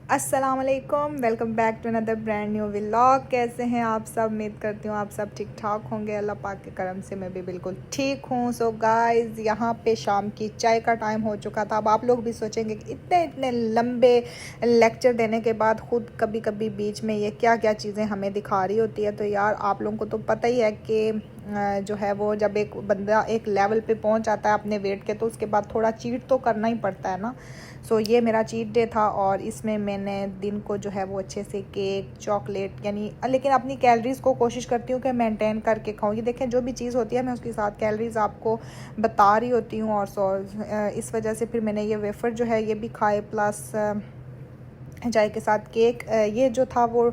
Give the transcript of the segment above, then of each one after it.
अस्सलाम वालेकुम, welcome back to another brand new vlog. कैसे हैं आप सब? उम्मीद करती हूँ आप सब ठीक ठाक होंगे। अल्लाह पाक के करम से मैं भी बिल्कुल ठीक हूँ। सो गाइस, यहाँ पे शाम की चाय का टाइम हो चुका था। अब आप लोग भी सोचेंगे कि इतने इतने लंबे लेक्चर देने के बाद खुद कभी कभी बीच में ये क्या क्या चीज़ें हमें दिखा रही होती है। तो यार, आप लोगों को तो पता ही है कि जो है वो जब एक बंदा एक लेवल पे पहुंच जाता है अपने वेट के, तो उसके बाद थोड़ा चीट तो करना ही पड़ता है ना। सो ये मेरा चीट डे था और इसमें मैंने दिन को जो है वो अच्छे से केक, चॉकलेट, यानी लेकिन अपनी कैलोरीज़ को कोशिश करती हूँ कि मेंटेन करके खाऊँ। ये देखें, जो भी चीज़ होती है मैं उसके साथ कैलोरीज़ आपको बता रही होती हूँ। और इस वजह से फिर मैंने ये वेफ़र जो है ये भी खाए, प्लस चाय के साथ केक। ये जो था वो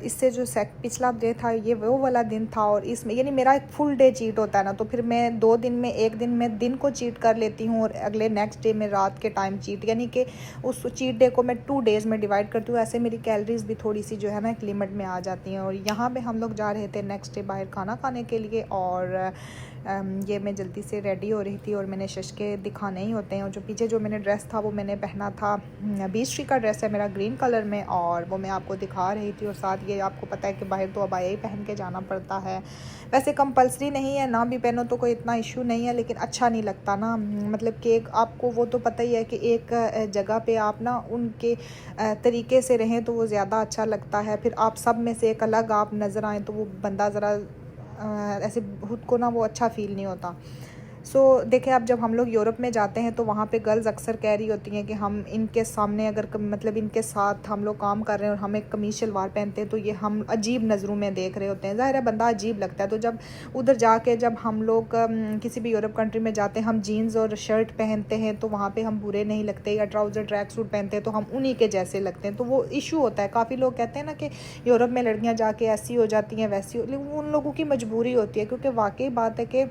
इससे जो पिछला डे था ये वो वाला दिन था। और इसमें यानी मेरा एक फुल डे चीट होता है ना, तो फिर मैं 2 दिन में, एक दिन में दिन को चीट कर लेती हूँ और अगले नेक्स्ट डे में रात के टाइम चीट, यानी कि उस चीट डे को मैं 2 डेज़ में डिवाइड करती हूँ। ऐसे मेरी कैलोरीज भी थोड़ी सी जो है ना एक लिमिट में आ जाती हैं। और यहाँ पे हम लोग जा रहे थे नेक्स्ट डे बाहर खाना खाने के लिए। और ये मैं जल्दी से रेडी हो रही थी और मैंने शशके दिखाने ही होते हैं। और जो पीछे जो मैंने ड्रेस था वो मैंने पहना था, बीच ट्री का ड्रेस है मेरा, ग्रीन कलर में, और वो मैं आपको दिखा रही थी। और साथ ये आपको पता है कि बाहर तो अबाया ही पहन के जाना पड़ता है। वैसे कंपलसरी नहीं है, ना भी पहनो तो कोई इतना इशू नहीं है, लेकिन अच्छा नहीं लगता ना। मतलब कि आपको वो तो पता ही है कि एक जगह पे आप ना उनके तरीके से रहें तो वो ज़्यादा अच्छा लगता है। फिर आप सब में से एक अलग आप नज़र आएँ तो वो बंदा ज़रा ऐसे खुद को ना वो अच्छा फ़ील नहीं होता। देखिए, अब जब हम लोग यूरोप में जाते हैं तो वहाँ पे गर्ल्स अक्सर कह रही होती हैं कि हम इनके सामने अगर मतलब इनके साथ हम लोग काम कर रहे हैं और हम एक कमीज शलवार पहनते हैं तो ये हम अजीब नज़रों में देख रहे होते हैं। ज़ाहिर है बंदा अजीब लगता है। तो जब उधर जाके जब हम लोग किसी भी यूरोप कंट्री में जाते हैं, हम जीन्स और शर्ट पहनते हैं तो वहाँ पर हम बुरे नहीं लगते, या ट्राउज़र ट्रैक सूट पहनते हैं तो हम उन्हीं के जैसे लगते हैं। तो वो इशू होता है। काफ़ी लोग कहते हैं ना कि यूरोप में लड़कियाँ जाके ऐसी हो जाती हैं, वैसी हो, लेकिन उन लोगों की मजबूरी होती है। क्योंकि वाकई बात है कि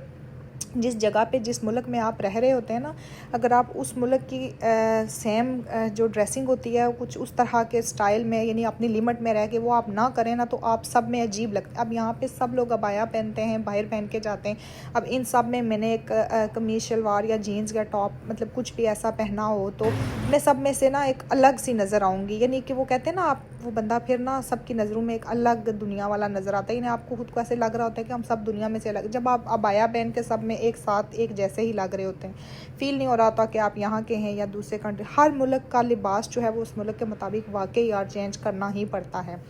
जिस जगह पे, जिस मुल्क में आप रह रहे होते हैं ना, अगर आप उस मुल्क की सेम जो ड्रेसिंग होती है कुछ उस तरह के स्टाइल में, यानी अपनी लिमिट में रह के वो आप ना करें ना, तो आप सब में अजीब लगता है। अब यहाँ पे सब लोग अबाया पहनते हैं, बाहर पहन के जाते हैं। अब इन सब में मैंने एक कमीज शलवार या जीन्स या टॉप, मतलब कुछ भी ऐसा पहना हो, तो मैं सब में से ना एक अलग सी नज़र आऊँगी। यानी कि वो कहते हैं ना, आप वो बंदा फिर ना सबकी नज़रों में एक अलग दुनिया वाला नज़र आता है। यानी आपको खुद को ऐसे लग रहा होता है कि हम सब दुनिया में से अलग। जब आप अबाया पहन के सब में एक साथ एक जैसे ही लग रहे होते हैं, फील नहीं हो रहा था कि आप यहाँ के हैं या दूसरे कंट्री। हर मुल्क का लिबास जो है वो उस मुल्क के मुताबिक वाकई यार चेंज करना ही पड़ता है।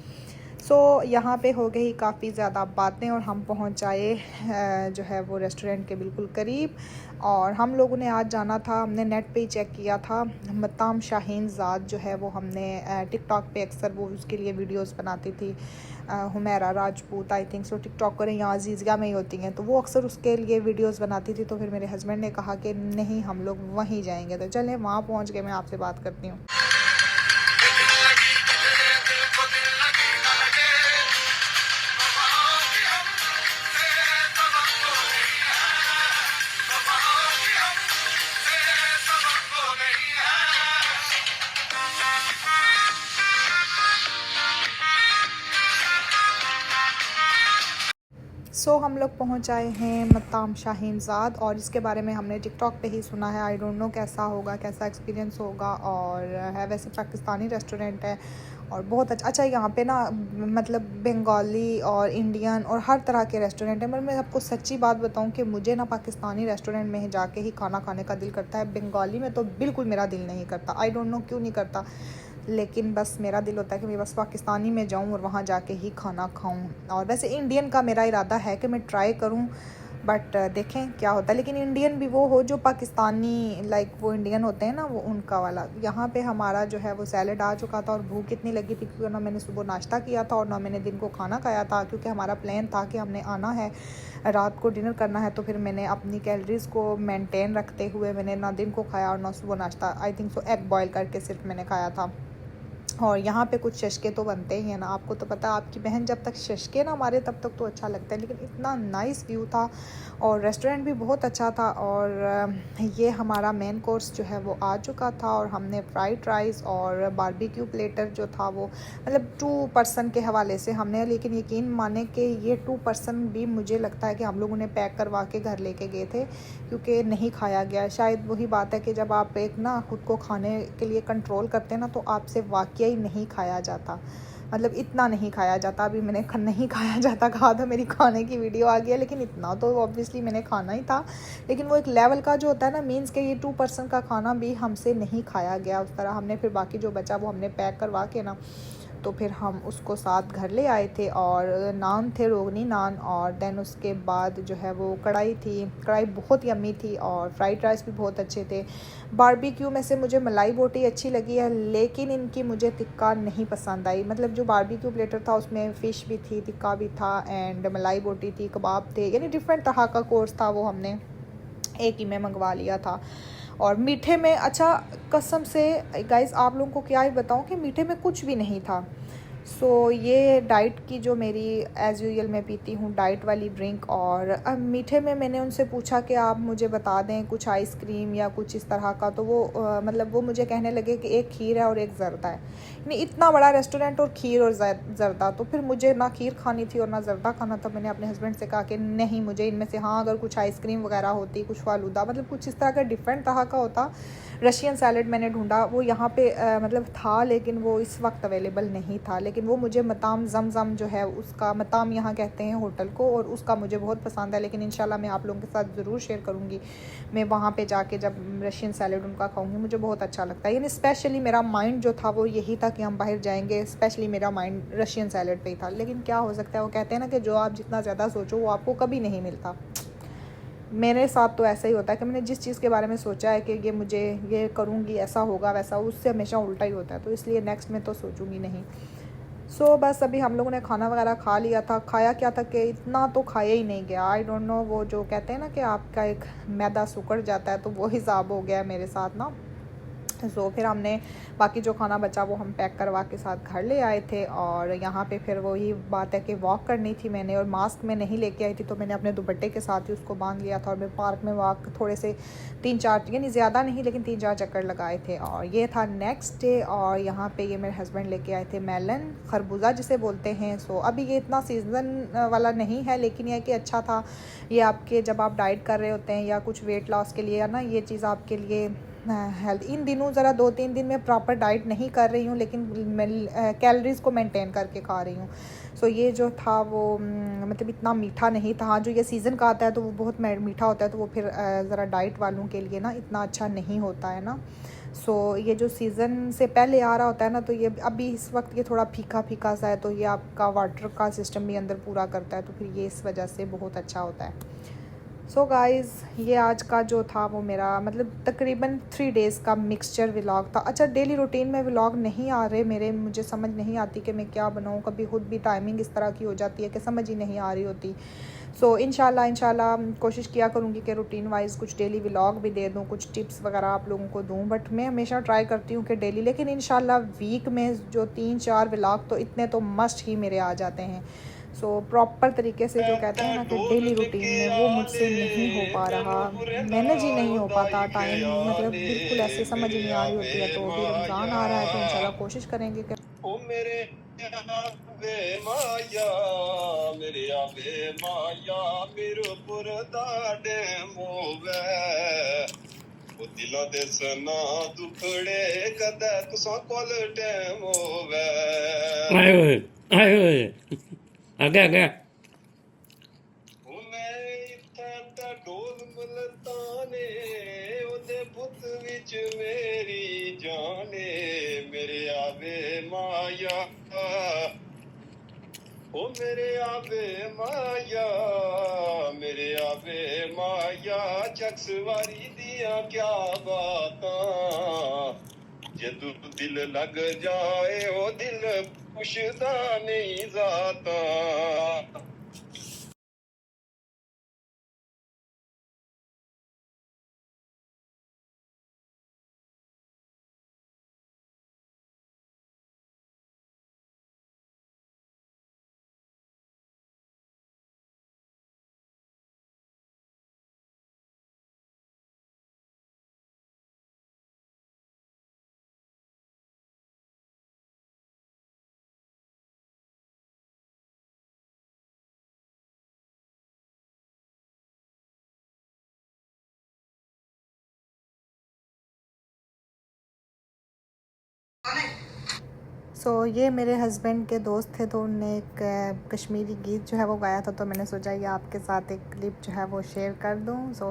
यहाँ पे हो गई काफ़ी ज़्यादा बातें और हम पहुँच आए जो है वो रेस्टोरेंट के बिल्कुल करीब। और हम लोगों ने आज जाना था, हमने नेट पे ही चेक किया था, मताम शाहीन ज़ाद जो है वो हमने टिकटॉक पे अक्सर वो उसके लिए वीडियोस बनाती थी, हुमैरा राजपूत आई थिंक। सो टिकटॉकर यहाँ अजीज़िया में ही होती हैं, तो वो अक्सर उसके लिए वीडियोस बनाती थी। तो फिर मेरे हस्बैंड ने कहा कि नहीं, हम लोग वहीं जाएंगे। तो चलें, वहाँ पहुँच के मैं आपसे बात करती हूँ। हम लोग पहुंच आए हैं मताम शाहीन ज़ाद, और इसके बारे में हमने टिकटॉक पे ही सुना है। आई डोंट नो कैसा होगा, कैसा एक्सपीरियंस होगा। और है वैसे पाकिस्तानी रेस्टोरेंट है और बहुत अच्छा यहाँ पे ना, मतलब बंगाली और इंडियन और हर तरह के रेस्टोरेंट है। मगर मैं आपको सच्ची बात बताऊँ कि मुझे ना पाकिस्तानी रेस्टोरेंट में जाके ही खाना खाने का दिल करता है। बंगाली में तो बिल्कुल मेरा दिल नहीं करता। आई डोंट नो क्यों नहीं करता, लेकिन बस मेरा दिल होता है कि मैं बस पाकिस्तानी में जाऊं और वहाँ जाके ही खाना खाऊं। और वैसे इंडियन का मेरा इरादा है कि मैं ट्राई करूं, बट देखें क्या होता है। लेकिन इंडियन भी वो हो जो पाकिस्तानी, लाइक वो इंडियन होते हैं ना, वो उनका वाला। यहाँ पे हमारा जो है वो सैलड आ चुका था और भूख इतनी लगी थी क्योंकि ना मैंने सुबह नाश्ता किया था और ना मैंने दिन को खाना खाया था, क्योंकि हमारा प्लान था कि हमने आना है, रात को डिनर करना है। तो फिर मैंने अपनी कैलोरीज़ को मेंटेन रखते हुए मैंने ना दिन को खाया और ना सुबह नाश्ता। I think so egg boil करके सिर्फ मैंने खाया था। और यहाँ पे कुछ शशके तो बनते ही हैं ना, आपको तो पता है, आपकी बहन जब तक शशके ना मारे तब तक तो अच्छा लगता है। लेकिन इतना नाइस व्यू था और रेस्टोरेंट भी बहुत अच्छा था। और ये हमारा मेन कोर्स जो है वो आ चुका था और हमने फ्राइड राइस और बारबेक्यू प्लेटर जो था वो, मतलब 2 पर्सन के हवाले से हमने, लेकिन यकीन माने कि ये 2 पर्सन भी मुझे लगता है कि हम लोगों ने पैक करवा के घर लेके गए थे, क्योंकि नहीं खाया गया। शायद वही बात है कि जब आप एक ना खुद को खाने के लिए कंट्रोल करते हैं ना, तो आपसे वाकई ही नहीं खाया जाता, मतलब इतना नहीं खाया जाता। अभी मैंने नहीं खाया जाता कहा तो मेरी खाने की वीडियो आ गई है, लेकिन इतना तो ऑब्वियसली मैंने खाना ही था। लेकिन वो एक लेवल का जो होता है ना, मीन्स के ये 2% का खाना भी हमसे नहीं खाया गया उस तरह। हमने फिर बाकी जो बचा वो हमने पैक करवा के ना, तो फिर हम उसको साथ घर ले आए थे। और नान थे, रोगनी नान, और देन उसके बाद जो है वो कढ़ाई थी। कढ़ाई बहुत यम्मी थी, और फ्राइड राइस भी बहुत अच्छे थे। बारबेक्यू में से मुझे मलाई बोटी अच्छी लगी है, लेकिन इनकी मुझे टिक्का नहीं पसंद आई। मतलब जो बारबेक्यू प्लेटर था उसमें फ़िश भी थी, टिक्का भी था, एंड मलाई बोटी थी, कबाब थे, यानी डिफरेंट तरह का कोर्स था, वो हमने एक ही में मंगवा लिया था। और मीठे में, अच्छा कसम से गाइस आप लोगों को क्या ही बताऊं कि मीठे में कुछ भी नहीं था। ये डाइट की जो मेरी एज़ यूजुअल मैं पीती हूँ डाइट वाली ड्रिंक। और अब मीठे में मैंने उनसे पूछा कि आप मुझे बता दें कुछ आइसक्रीम या कुछ इस तरह का, तो वो मतलब वो मुझे कहने लगे कि एक खीर है और एक ज़र्दा है। नहीं, इतना बड़ा रेस्टोरेंट और खीर और ज़र्दा, तो फिर मुझे ना खीर खानी थी और ना ज़र्दा खाना था। मैंने अपने हस्बैंड से कहा कि नहीं, मुझे इनमें से हाँ अगर कुछ आइसक्रीम वगैरह होती, कुछ फालूदा, मतलब कुछ इस तरह का डिफरेंट तरह का होता। रशियन सैलड मैंने ढूंढा, वो यहाँ पे मतलब था, लेकिन वो इस वक्त अवेलेबल नहीं था। लेकिन वो मुझे मताम जमज़म जो है उसका, मताम यहाँ कहते हैं होटल को, और उसका मुझे बहुत पसंद है। लेकिन इंशाल्लाह मैं आप लोगों के साथ ज़रूर शेयर करूँगी, मैं वहाँ पे जाके जब रशियन सैलड उनका खाऊँगी, मुझे बहुत अच्छा लगता है। यानी स्पेशली मेरा माइंड जो था वो यही था कि हम बाहर जाएंगे, स्पेशली मेरा माइंड रशियन सैलड पे ही था। लेकिन क्या हो सकता है, वो कहते हैं ना कि जो आप जितना ज़्यादा सोचो वो आपको कभी नहीं मिलता। मेरे साथ तो ऐसा ही होता है कि मैंने जिस चीज़ के बारे में सोचा है कि ये मुझे ये करूँगी, ऐसा होगा वैसा, उससे हमेशा उल्टा ही होता है, तो इसलिए नेक्स्ट में तो सोचूंगी नहीं। बस अभी हम लोगों ने खाना वगैरह खा लिया था। खाया क्या था कि इतना तो खाया ही नहीं गया, आई डोंट नो, वो जो कहते हैं ना कि आपका एक मैदा सुकड़ जाता है, तो वो हिसाब हो गया है मेरे साथ ना। फिर हमने बाकी जो खाना बचा वो हम पैक करवा के साथ घर ले आए थे। और यहाँ पे फिर वही बात है कि वॉक करनी थी मैंने, और मास्क में नहीं लेके आई थी, तो मैंने अपने दुपट्टे के साथ ही उसको बांध लिया था। और मैं पार्क में वॉक थोड़े से 3-4, यानी ज़्यादा नहीं लेकिन 3-4 चक्कर लगाए थे। और ये था नेक्स्ट डे। और यहाँ पे ये मेरे हस्बैंड लेके आए थे मेलन, खरबूजा जिसे बोलते हैं। अभी ये इतना सीज़न वाला नहीं है, लेकिन यह कि अच्छा था। ये आपके जब आप डाइट कर रहे होते हैं या कुछ वेट लॉस के लिए, या ना, ये चीज़ आपके लिए हेल्थ। इन दिनों ज़रा 2-3 दिन मैं प्रॉपर डाइट नहीं कर रही हूँ, लेकिन मैं कैलोरीज़ को मेंटेन करके खा रही हूँ। ये जो था वो मतलब इतना मीठा नहीं था। हाँ, जो ये सीज़न का आता है तो वो बहुत मीठा होता है, तो वो फिर ज़रा डाइट वालों के लिए ना इतना अच्छा नहीं होता है ना। ये जो सीज़न से पहले आ रहा होता है ना, तो ये अभी इस वक्त ये थोड़ा फीका फीका सा है, तो ये आपका वाटर का सिस्टम भी अंदर पूरा करता है, तो फिर ये इस वजह से बहुत अच्छा होता है। गाइज़, ये आज का जो था वो मेरा मतलब तकरीबन 3 डेज़ का मिक्सचर व्लॉग था। अच्छा, डेली रूटीन में व्लॉग नहीं आ रहे मेरे, मुझे समझ नहीं आती कि मैं क्या बनाऊँ। कभी खुद भी टाइमिंग इस तरह की हो जाती है कि समझ ही नहीं आ रही होती। इंशाल्लाह कोशिश किया करूँगी कि रूटीन वाइज कुछ डेली व्लॉग भी दे दूँ, कुछ टिप्स वगैरह आप लोगों को दूँ। बट मैं हमेशा ट्राई करती हूँ कि डेली, लेकिन इंशाल्लाह वीक में जो 3-4 व्लॉग तो इतने तो मस्ट ही मेरे आ जाते हैं। प्रॉपर तरीके से जो कहते हैं ना कि डेली रूटीन में वो मुझसे नहीं हो पा रहा, मैनेज ही नहीं हो पाता टाइम, मतलब बिल्कुल ऐसे समझ ही नहीं आ रही होती है। तो अभी रमज़ान आ रहा है, तो इंशाल्लाह कोशिश करेंगे कि ओ मेरे आवे माया, मेरे आवे माया, मीरपुर दा डैम होवे, ओ दिलों दे सना दुखड़े कदे तुसां कोल टैम होवे। आए होए, आए होए, आगे आगे। ओ मैं इत्थे ते ढोल मलताने, ओदे बुत विच मेरी जाने, मेरे आवे माया, ओ मेरे आवे माया, मेरे आवे माया, चक्सवारी दिया क्या बातां, जदू दिल लग जाए ओ दिल पुछदा नहीं जाता। सो ये मेरे हस्बैंड के दोस्त थे, तो उनने एक कश्मीरी गीत जो है वो गाया था, तो मैंने सोचा ये आपके साथ एक क्लिप जो है वो शेयर कर दूं। सो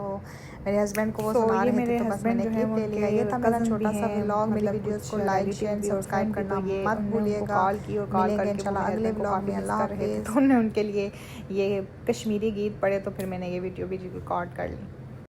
मेरे हस्बैंड को वो सुना रहे थे, तो बस मैंने क्लिप ले लिया। ये था मेरा छोटा सा व्लॉग। मेरी वीडियोस को लाइक शेयर सब्सक्राइब करना मत भूलिएगा। कॉल की और कॉल मिलेंगे करके इंशाल्लाह अगले व्लॉग में। अल्लाह हाफिज़। तो उन्होंने उनके लिए ये कश्मीरी गीत पढ़े, तो फिर मैंने ये वीडियो भी रिकॉर्ड कर ली।